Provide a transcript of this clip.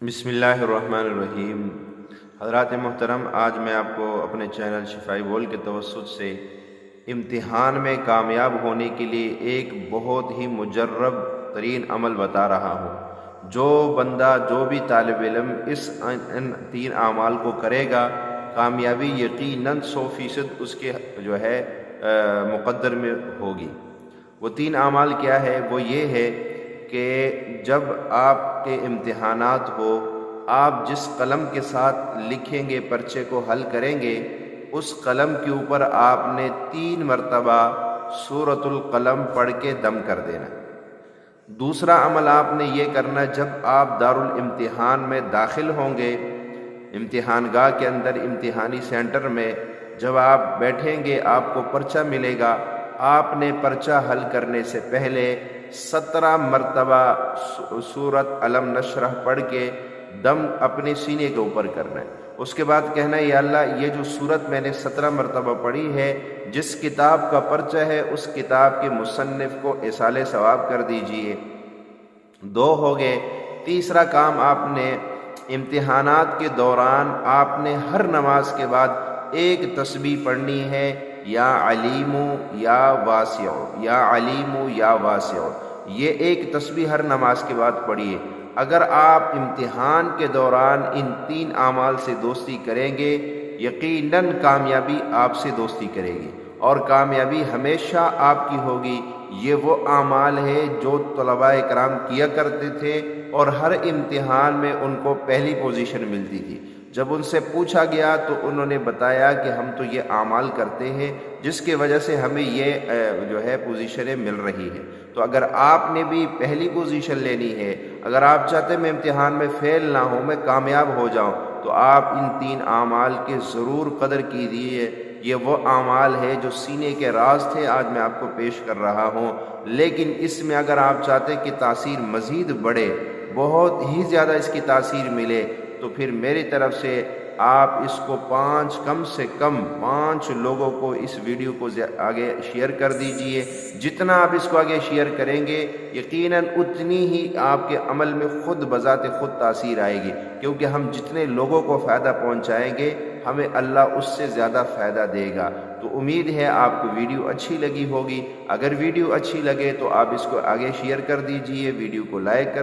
بسم اللہ الرحمن الرحیم۔ حضرات محترم، آج میں آپ کو اپنے چینل شفائی بول کے توسط سے امتحان میں کامیاب ہونے کے لیے ایک بہت ہی مجرب ترین عمل بتا رہا ہوں۔ جو بندہ، جو بھی طالب علم ان 3 اعمال کو کرے گا، کامیابی یقیناً 100% اس کے مقدر میں ہوگی۔ وہ 3 اعمال کیا ہے؟ وہ یہ ہے کہ جب آپ کے امتحانات ہو، آپ جس قلم کے ساتھ لکھیں گے، پرچے کو حل کریں گے، اس قلم کے اوپر آپ نے 3 مرتبہ سورۃ القلم پڑھ کے دم کر دینا۔ دوسرا عمل آپ نے یہ کرنا، جب آپ دارالامتحان میں داخل ہوں گے، امتحان گاہ کے اندر، امتحانی سینٹر میں جب آپ بیٹھیں گے، آپ کو پرچہ ملے گا، آپ نے پرچہ حل کرنے سے پہلے 17 مرتبہ سورۃ علم نشرح پڑھ کے دم اپنے سینے کے اوپر کرنا ہے۔ اس کے بعد کہنا ہے، یا اللہ، یہ جو سورت میں نے 17 مرتبہ پڑھی ہے، جس کتاب کا پرچہ ہے، اس کتاب کے مصنف کو ایصال ثواب کر دیجئے۔ 2 ہو گئے۔ تیسرا کام آپ نے امتحانات کے دوران آپ نے ہر نماز کے بعد ایک تسبیح پڑھنی ہے، یا علیم یا واسع، یا علیم یا واسع۔ یہ ایک تسبیح ہر نماز کے بعد پڑھیے۔ اگر آپ امتحان کے دوران ان 3 اعمال سے دوستی کریں گے، یقیناً کامیابی آپ سے دوستی کرے گی، اور کامیابی ہمیشہ آپ کی ہوگی۔ یہ وہ اعمال ہے جو طلباء کرام کیا کرتے تھے، اور ہر امتحان میں ان کو پہلی پوزیشن ملتی تھی۔ جب ان سے پوچھا گیا تو انہوں نے بتایا کہ ہم تو یہ اعمال کرتے ہیں، جس کی وجہ سے ہمیں یہ پوزیشنیں مل رہی ہے۔ تو اگر آپ نے بھی پہلی پوزیشن لینی ہے، اگر آپ چاہتے میں امتحان میں فیل نہ ہوں، میں کامیاب ہو جاؤں، تو آپ ان 3 اعمال کے ضرور قدر کیجیے۔ یہ وہ اعمال ہے جو سینے کے راز تھے، آج میں آپ کو پیش کر رہا ہوں۔ لیکن اس میں اگر آپ چاہتے کہ تاثیر مزید بڑھے، بہت ہی زیادہ اس کی تاثیر ملے، تو پھر میری طرف سے آپ اس کو کم سے کم 5 لوگوں کو اس ویڈیو کو آگے شیئر کر دیجئے۔ جتنا آپ اس کو آگے شیئر کریں گے، یقیناً اتنی ہی آپ کے عمل میں خود بذات خود تاثیر آئے گی، کیونکہ ہم جتنے لوگوں کو فائدہ پہنچائیں گے، ہمیں اللہ اس سے زیادہ فائدہ دے گا۔ تو امید ہے آپ کو ویڈیو اچھی لگی ہوگی۔ اگر ویڈیو اچھی لگے تو آپ اس کو آگے شیئر کر دیجئے، ویڈیو کو لائک کر